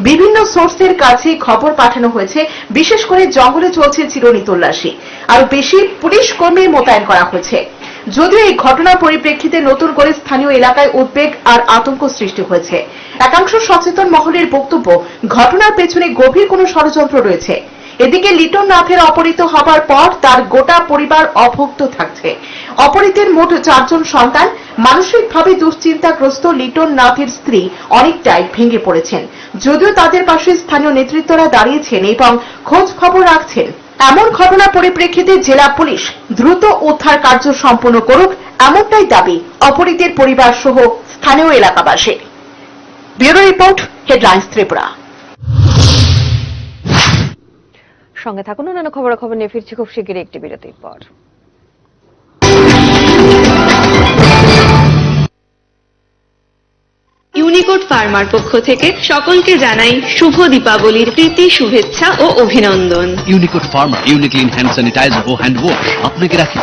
বিভিন্ন সোর্সের কাছে খবর পাঠানো হয়েছে, বিশেষ করে জঙ্গলে চলছে চিরুনি তল্লাশি। আরো বেশি পুলিশ কর্মী মোতায়েন করা হয়েছে। যদিও এই ঘটনার পরিপ্রেক্ষিতে নতুন করে স্থানীয় এলাকায় উদ্বেগ আর আতঙ্ক সৃষ্টি হয়েছে। একাংশ সচেতন মহলের বক্তব্য, ঘটনার পেছনে গভীর কোনো ষড়যন্ত্র রয়েছে। এদিকে লিটন নাথের অপহৃত হবার পর তার গোটা পরিবার অভুক্ত থাকছে। অপহৃতের মোট 4 জন সন্তান। মানসিকভাবে দুশ্চিন্তাগ্রস্ত লিটন নাথের স্ত্রী অনেকটাই ভেঙে পড়েছেন। যদিও তাদের পাশে স্থানীয় নেতৃত্বরা দাঁড়িয়েছেন এবং খোঁজ খবর রাখছেন। এমন ঘটনার পরিপ্রেক্ষিতে জেলা পুলিশ দ্রুত উদ্ধার কার্য সম্পন্ন করুক, এমনটাই দাবি অপহৃতের পরিবার সহ স্থানীয় এলাকাবাসীর। Bureau report, headlines Tripura. সঙ্গে থাকুন, অন্যান্য খবরাখবর নিয়ে ফিরছি খুব শিগগিরই একটি বিরতির পর। ইউনিকোড ফার্মার পক্ষ থেকে সকলকে জানাই শুভ দীপাবলির প্রীতি শুভেচ্ছা ও অভিনন্দন। ইউনিকোড ফার্মা, ইউনিক্লিন হ্যান্ড স্যানিটাইজার ও হ্যান্ড ওয়াশ আপনাকে রাখি।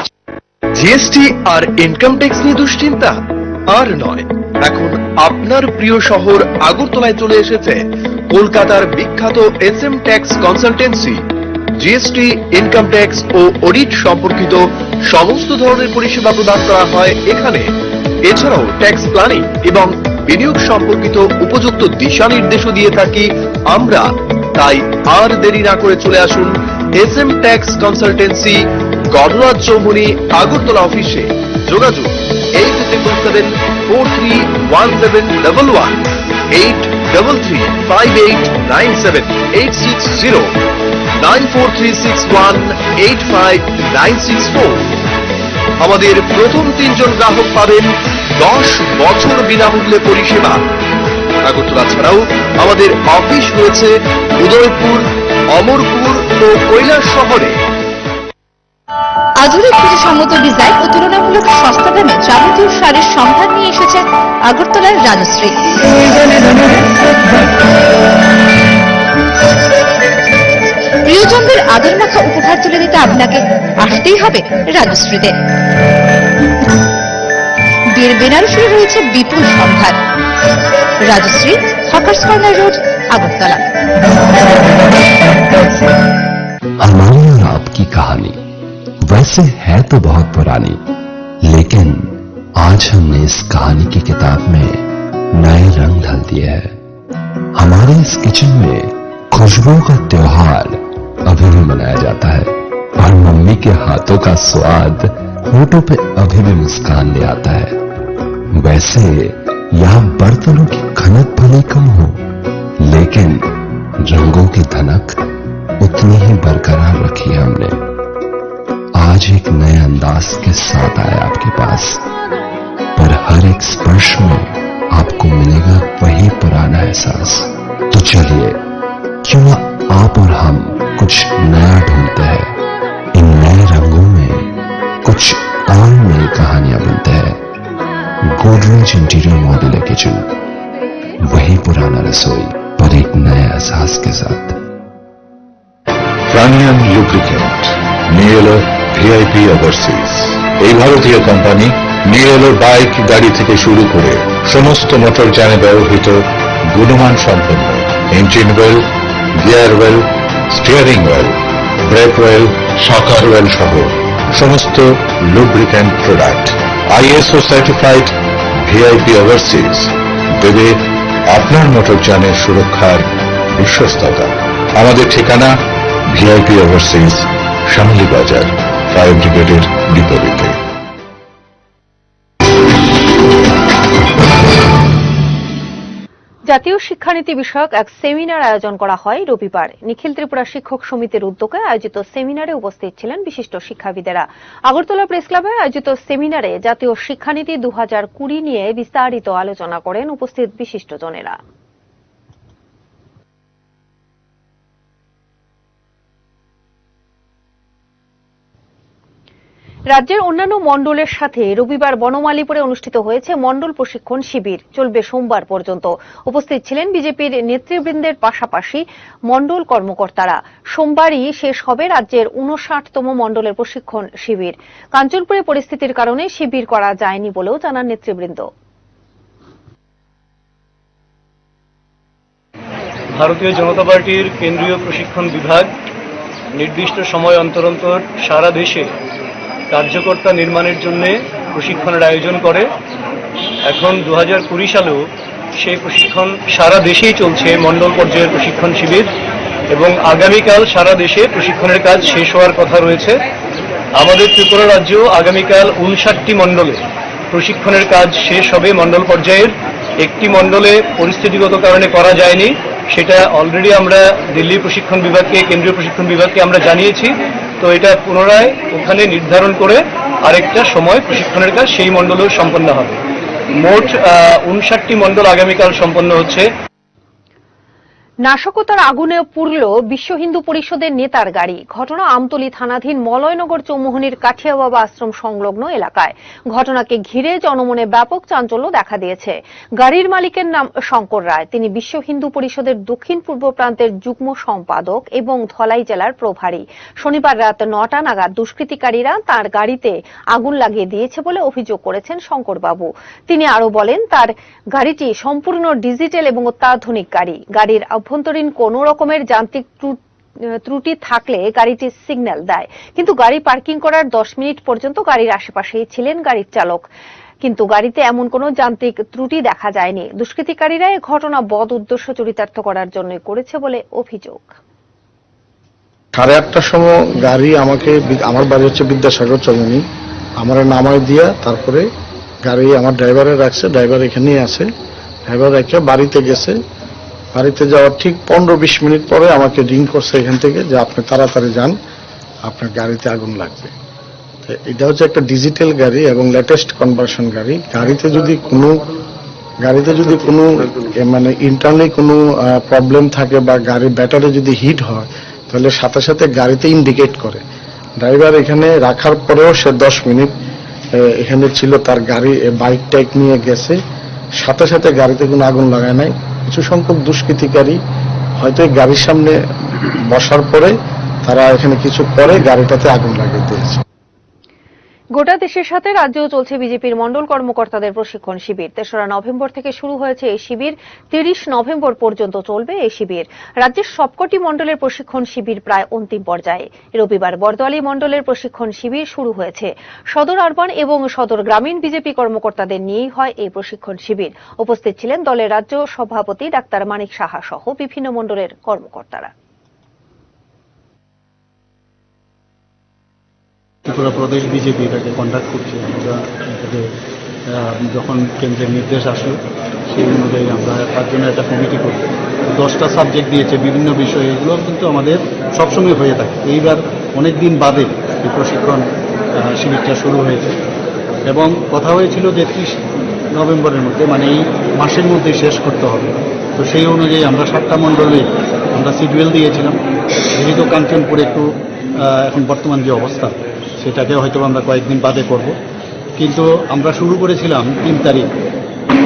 জিএসটি আর ইনকাম ট্যাক্স নিয়ে দুশ্চিন্তা আর নয়। এখন আপনার প্রিয় শহর আগরতলায় চলে এসেছে কলকাতার বিখ্যাত SM tax consultancy. GST, income tax ও অডিট সম্পর্কিত সমস্ত ধরনের পরিষেবা প্রদান করা হয় এখানে। এছাড়াও ট্যাক্স প্ল্যানিং এবং বিনিয়োগ সম্পর্কিত উপযুক্ত দিশা নির্দেশও দিয়ে থাকি আমরা। তাই আর দেরি না করে চলে আসুন SM tax consultancy, Ganaraj Chowmuhani, Agartala অফিসে। যোগাযোগ 8337431711, 8335897860, 9436185964। আমাদের প্রথম 3 জন গ্রাহক পাবেন 10 বছর বিনামূল্যে পরিষেবা। আগরতলা ছাড়াও আমাদের অফিস রয়েছে উদয়পুর, অমরপুর ও কৈলাস শহরে। আধুনিক রুচিসম্মত ডিজাইন ও তুলনামূলক সস্তা দামে যাবতীয় শাড়ির সম্ভার নিয়ে এসেছে আগরতলার রাজশ্রী। প্রিয়জনদের আদর মাখা উপহার তুলে দিতে আপনাকে আসতেই হবে রাজশ্রীতে। বিয়ের বেনারসির রয়েছে বিপুল সম্ভার। রাজশ্রী, হকার্স কর্নার রোড, আগরতলা। हमारी और आपकी कहानी वैसे है तो बहुत पुरानी, लेकिन आज हमने इस कहानी की किताब में नए रंग ढाल दिए हैं। हमारे इस किचन में खुशबू का त्योहार अभी भी मनाया जाता है और मम्मी के हाथों का स्वाद होठों पे अभी भी मुस्कान ले आता है। वैसे यहाँ बर्तनों की खनक भले कम हो, लेकिन रंगों की धनक उतनी ही बरकरार रखी है हमने। आज एक नए अंदाज के साथ आए आपके पास, पर हर एक स्पर्श में आपको मिलेगा वही पुराना एहसास। तो चलिए, क्यों ना आप और हम कुछ नया ढूंढते हैं। इन नए रंगों में कुछ और नई कहानियां बुनते हैं। गोदरेज इंटीरियर मॉड्यूलर किचन, वही पुराना रसोई पर एक नए एहसास के साथ। প্রাণিয়াম লুব্রিকেন্ট নিয়ে এলো ভিআইপি ওভারসিজ। এই ভারতীয় কোম্পানি নিয়ে এলো বাইক, গাড়ি থেকে শুরু করে সমস্ত মোটর যানে ব্যবহৃত গুণমান সম্পন্ন engine well, gear well, steering well, break well, শকার well সহ সমস্ত lubricant product. ISO certified VIP overseas দেবে আপনার মোটর যানের সুরক্ষার বিশ্বস্ততা। আমাদের ঠিকানা ভিআইপি ওভারসিজ, শ্যামলী বাজার, ফায়ার ব্রিগেডের বিপরীতে। জাতীয় শিক্ষানীতি বিষয়ক এক সেমিনার আয়োজন করা হয় রবিবার। নিখিল ত্রিপুরা শিক্ষক সমিতির উদ্যোগে আয়োজিত সেমিনারে উপস্থিত ছিলেন বিশিষ্ট শিক্ষাবিদেরা। আগরতলা প্রেস ক্লাবে আয়োজিত সেমিনারে জাতীয় শিক্ষানীতি 2020 নিয়ে বিস্তারিত আলোচনা করেন উপস্থিত বিশিষ্টজনেরা। রাজ্যের অন্যান্য মণ্ডলের সাথে রবিবার বনমালীপুরে অনুষ্ঠিত হয়েছে মণ্ডল প্রশিক্ষণ শিবির। চলবে সোমবার পর্যন্ত। উপস্থিত ছিলেন বিজেপির নেতৃবৃন্দের পাশাপাশি মণ্ডল কর্মকর্তারা। সোমবারই শেষ হবে রাজ্যের 59তম মণ্ডলের প্রশিক্ষণ শিবির। কাঞ্চনপুরে পরিস্থিতির কারণে শিবির করা যায়নি বলেও জানান নেতৃবৃন্দ। ভারতীয় জনতা পার্টির কেন্দ্রীয় প্রশিক্ষণ বিভাগ নির্দিষ্ট সময় অন্তর অন্তর সারা দেশে কার্যকর্তা নির্মাণের জন্য প্রশিক্ষণের আয়োজন করে। এখন 2020 সালেও সেই প্রশিক্ষণ সারা দেশেই চলছে, মণ্ডল পর্যায়ের প্রশিক্ষণ শিবির, এবং আগামীকাল সারা দেশে প্রশিক্ষণের কাজ শেষ হওয়ার কথা রয়েছে। আমাদের ত্রিপুরা রাজ্য আগামীকাল 59টি মণ্ডলে প্রশিক্ষণের কাজ শেষ হবে মণ্ডল পর্যায়ের। একটি মণ্ডলে পরিস্থিতিগত কারণে করা যায়নি, সেটা অলরেডি আমরা দিল্লি প্রশিক্ষণ বিভাগকে, কেন্দ্রীয় প্রশিক্ষণ বিভাগকে আমরা জানিয়েছি। তো এটা পুনরায় ওখানে নির্ধারণ করে আরেকটা সময় প্রশিক্ষণের কাজ সেই মণ্ডলেও সম্পন্ন হবে। মোট 59টি মণ্ডল আগামীকাল সম্পন্ন হচ্ছে। নাশকতার আগুনে পুড়ল বিশ্ব হিন্দু পরিষদের নেতার গাড়ি। ঘটনা আমতলী থানাধীন মলয়নগর চৌমুহনীর কাঠিয়া বাবা আশ্রম সংলগ্ন এলাকায়। ঘটনাকে ঘিরে জনমনে ব্যাপক চাঞ্চল্য দেখা দিয়েছে। গাড়ির মালিকের নাম শঙ্কর রায়। তিনি বিশ্ব হিন্দু পরিষদের দক্ষিণ পূর্ব প্রান্তের যুগ্ম সম্পাদক এবং ধলাই জেলার প্রভারী। শনিবার রাত 9টা নাগাদ দুষ্কৃতিকারীরা তার গাড়িতে আগুন লাগিয়ে দিয়েছে বলে অভিযোগ করেছেন শঙ্কর বাবু। তিনি আরো বলেন, তার গাড়িটি সম্পূর্ণ ডিজিটাল এবং অত্যাধুনিক গাড়ি। গাড়ির অভ্যন্তরীণ কোন রকমের যান্ত্রিক ত্রুটি থাকলে গাড়িটি সিগন্যাল দেয়, কিন্তু গাড়ি পার্কিং করার 10 মিনিট পর্যন্ত গাড়ির আশেপাশেই ছিলেন গাড়ির চালক, কিন্তু গাড়িতে এমন কোনো যান্ত্রিক ত্রুটি দেখা যায়নি। দুষ্কৃতিকারীরা এই ঘটনা বদ উদ্দেশ্য চরিতার্থ করার জন্যই করেছে বলে অভিযোগ। 8:30টার সময় গাড়ি আমাকে, আমার বাড়ি হচ্ছে বিদ্যাসাগর চৌমুহনী, আমার নামায় দিয়া তারপরে গাড়ি আমার ড্রাইভারে রাখছে। ড্রাইভার এখানেই আছে। ড্রাইভার রেখে বাড়িতে গেছে। বাড়িতে যাওয়ার ঠিক 15-20 মিনিট পরে আমাকে রিং করছে এখান থেকে যে আপনি তাড়াতাড়ি যান, আপনার গাড়িতে আগুন লাগবে। এটা হচ্ছে একটা ডিজিটাল গাড়ি এবং লেটেস্ট কনভার্সন গাড়ি। গাড়িতে যদি কোনো মানে ইন্টারনালি কোনো প্রবলেম থাকে বা গাড়ির ব্যাটারি যদি হিট হয়, তাহলে সাথে সাথে গাড়িতে ইন্ডিকেট করে। ড্রাইভার এখানে রাখার পরেও সে 10 মিনিট এখানে ছিল, তার গাড়ি বাইক টাইক নিয়ে গেছে, সাথে সাথে গাড়িতে কোনো আগুন লাগায় নাই। কিছু সংখ্যক দুষ্কৃতিকারী হয়তো গাড়ির সামনে বসার পরে তারা এখানে কিছু করে গাড়িটাতে আগুন লাগিয়ে দিয়েছে। গোটা দেশের সাথে রাজ্যেও চলছে বিজেপির মণ্ডল কর্মকর্তাদের প্রশিক্ষণ শিবির। ৩রা নভেম্বর থেকে শুরু হয়েছে এই শিবির, ৩০ নভেম্বর পর্যন্ত চলবে এই শিবির। রাজ্যের সবকটি মণ্ডলের প্রশিক্ষণ শিবির প্রায় অন্তিম পর্যায়ে। রবিবার বরদোয়ালি মণ্ডলের প্রশিক্ষণ শিবির শুরু হয়েছে। সদর আরবান এবং সদর গ্রামীণ বিজেপি কর্মকর্তাদের নিয়েই হয় এই প্রশিক্ষণ শিবির। উপস্থিত ছিলেন দলের রাজ্য সভাপতি ডাক্তার মানিক সাহা সহ বিভিন্ন মণ্ডলের কর্মকর্তারা। ত্রিপুরা প্রদেশ বিজেপি এটাকে কন্ডাক্ট করছে। আমরা এটাকে যখন কেন্দ্রের নির্দেশ আসলো সেই অনুযায়ী আমরা তার জন্য একটা কমিটি করি। 10টা সাবজেক্ট দিয়েছে বিভিন্ন বিষয়ে, এগুলো কিন্তু আমাদের সবসময় হয়ে থাকে। এইবার অনেক দিন বাদে এই প্রশিক্ষণ শিবিরটা শুরু হয়েছে এবং কথা হয়েছিল যে 30 নভেম্বরের মধ্যে, মানে এই মাসের মধ্যে শেষ করতে হবে। তো সেই অনুযায়ী আমরা 7টা মণ্ডলে আমরা শিডিউল দিয়েছিলাম। যেহেতু কাঞ্চনপুরে একটু এখন বর্তমান যে অবস্থা সেটাকে হয়তো আমরা কয়েকদিন বাদে করব, কিন্তু আমরা শুরু করেছিলাম 3 তারিখ,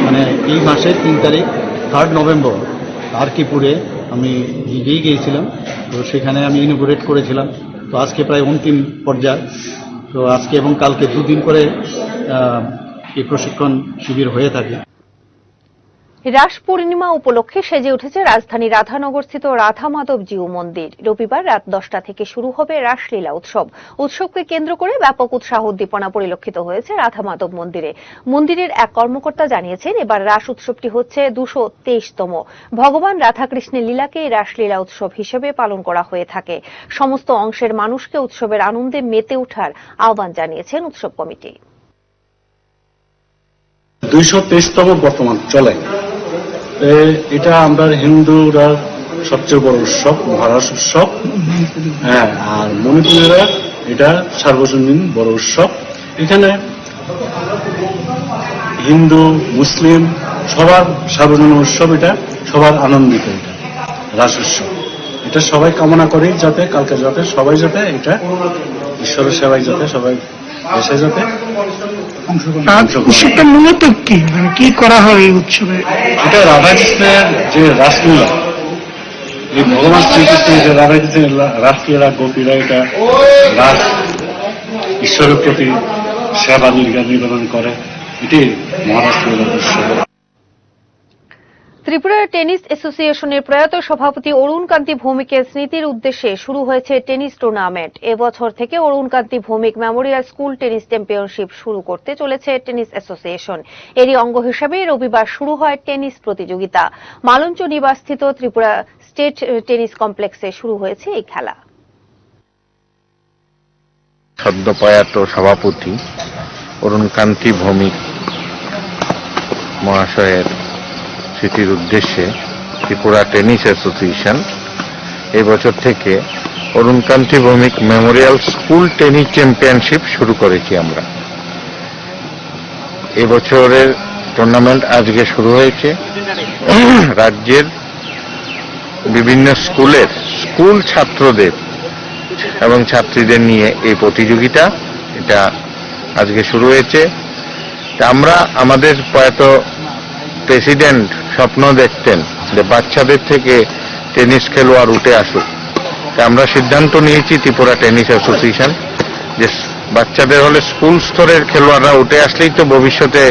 মানে এই মাসের 3 তারিখ 3rd নভেম্বর আরকিপুরে আমি নিজেই গিয়েছিলাম। তো সেখানে আমি ইনোগ্রেট করেছিলাম। তো আজকে প্রায় অন্তিম পর্যায়ে। তো আজকে এবং কালকে 2 দিন করে এই প্রশিক্ষণ শিবির হয়ে থাকে। রাস পূর্ণিমা উপলক্ষে সেজে উঠেছে রাজধানী রাধানগরস্থিত রাধা মাধব জিউ মন্দির। রবিবার রাত 10টা থেকে শুরু হবে রাসলীলা উৎসব। উৎসবকে কেন্দ্র করে ব্যাপক উৎসাহ উদ্দীপনা পরিলক্ষিত হয়েছে রাধা মাধব মন্দিরে। মন্দিরের এক কর্মকর্তা জানিয়েছেন, এবার রাস উৎসবটি হচ্ছে 223তম। ভগবান রাধাকৃষ্ণের লীলাকে এই রাসলীলা উৎসব হিসেবে পালন করা হয়ে থাকে। সমস্ত অংশের মানুষকে উৎসবের আনন্দে মেতে ওঠার আহ্বান জানিয়েছেন উৎসব কমিটি। 223তম বর্তমান চলে। এটা আমরা হিন্দুরা সবচেয়ে বড় উৎসব, মহারাস উৎসব। হ্যাঁ, আর মণিপুরেরা এটা সার্বজনীন বড় উৎসব। এখানে হিন্দু মুসলিম সবার সার্বজনীন উৎসব, এটা সবার আনন্দিত। এটা রাস উৎসব, এটা সবাই কামনা করি যাতে কালকে যাতে সবাই যাতে এটা ঈশ্বরের সেবায় যাতে সবাই এসে যাতে উৎসবটা মূলত কি, মানে কি করা হয় এই উৎসবে? এটা রাধাকৃষ্ণের যে রাসলীলা, এই ভগবান শ্রীকৃষ্ণের যে রাধাকৃষ্ণের রাসলীলা, গোপীরা এটা রাস ঈশ্বরের প্রতি সেবা নিবেদন করে। এটি মহারাষ্ট্রের উৎসব। ত্রিপুরা টেনিস অ্যাসোসিয়েশনের প্রয়াত সভাপতি অরুণ কান্তি ভৌমিকের স্মৃতির উদ্দেশ্যে শুরু হয়েছে টেনিস টুর্নামেন্ট। এবছর থেকে Arun Kanti Bhowmik memorial school tennis championship শুরু করতে চলেছে টেনিস অ্যাসোসিয়েশন। এরই অঙ্গ হিসেবে রবিবার শুরু হয় টেনিস প্রতিযোগিতা। মালঞ্চ নিবাসস্থিত ত্রিপুরা স্টেট টেনিস কমপ্লেক্সে শুরু হয়েছে এই খেলা। সদ্য প্রয়াত সভাপতি অরুণ কান্তি ভৌমিক মহাশয়ের স্মৃতির উদ্দেশ্যে ত্রিপুরা টেনিস অ্যাসোসিয়েশন এবছর থেকে Arun Kanti Bhowmik memorial school tennis championship শুরু করেছি আমরা। এবছরের টুর্নামেন্ট আজকে শুরু হয়েছে। রাজ্যের বিভিন্ন স্কুলের স্কুল ছাত্রদের এবং ছাত্রীদের নিয়ে এই প্রতিযোগিতা, এটা আজকে শুরু হয়েছে। আমরা আমাদের প্রয়াত প্রেসিডেন্ট স্বপ্ন দেখতেন যে বাচ্চাদের থেকে টেনিস খেলোয়াড় উঠে আসুক। আমরা সিদ্ধান্ত নিয়েছি ত্রিপুরা টেনিস অ্যাসোসিয়েশন যে বাচ্চাদের হলে স্কুল স্তরের খেলোয়াড়রা উঠে আসলেই তো ভবিষ্যতে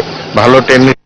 ভালো টেনিস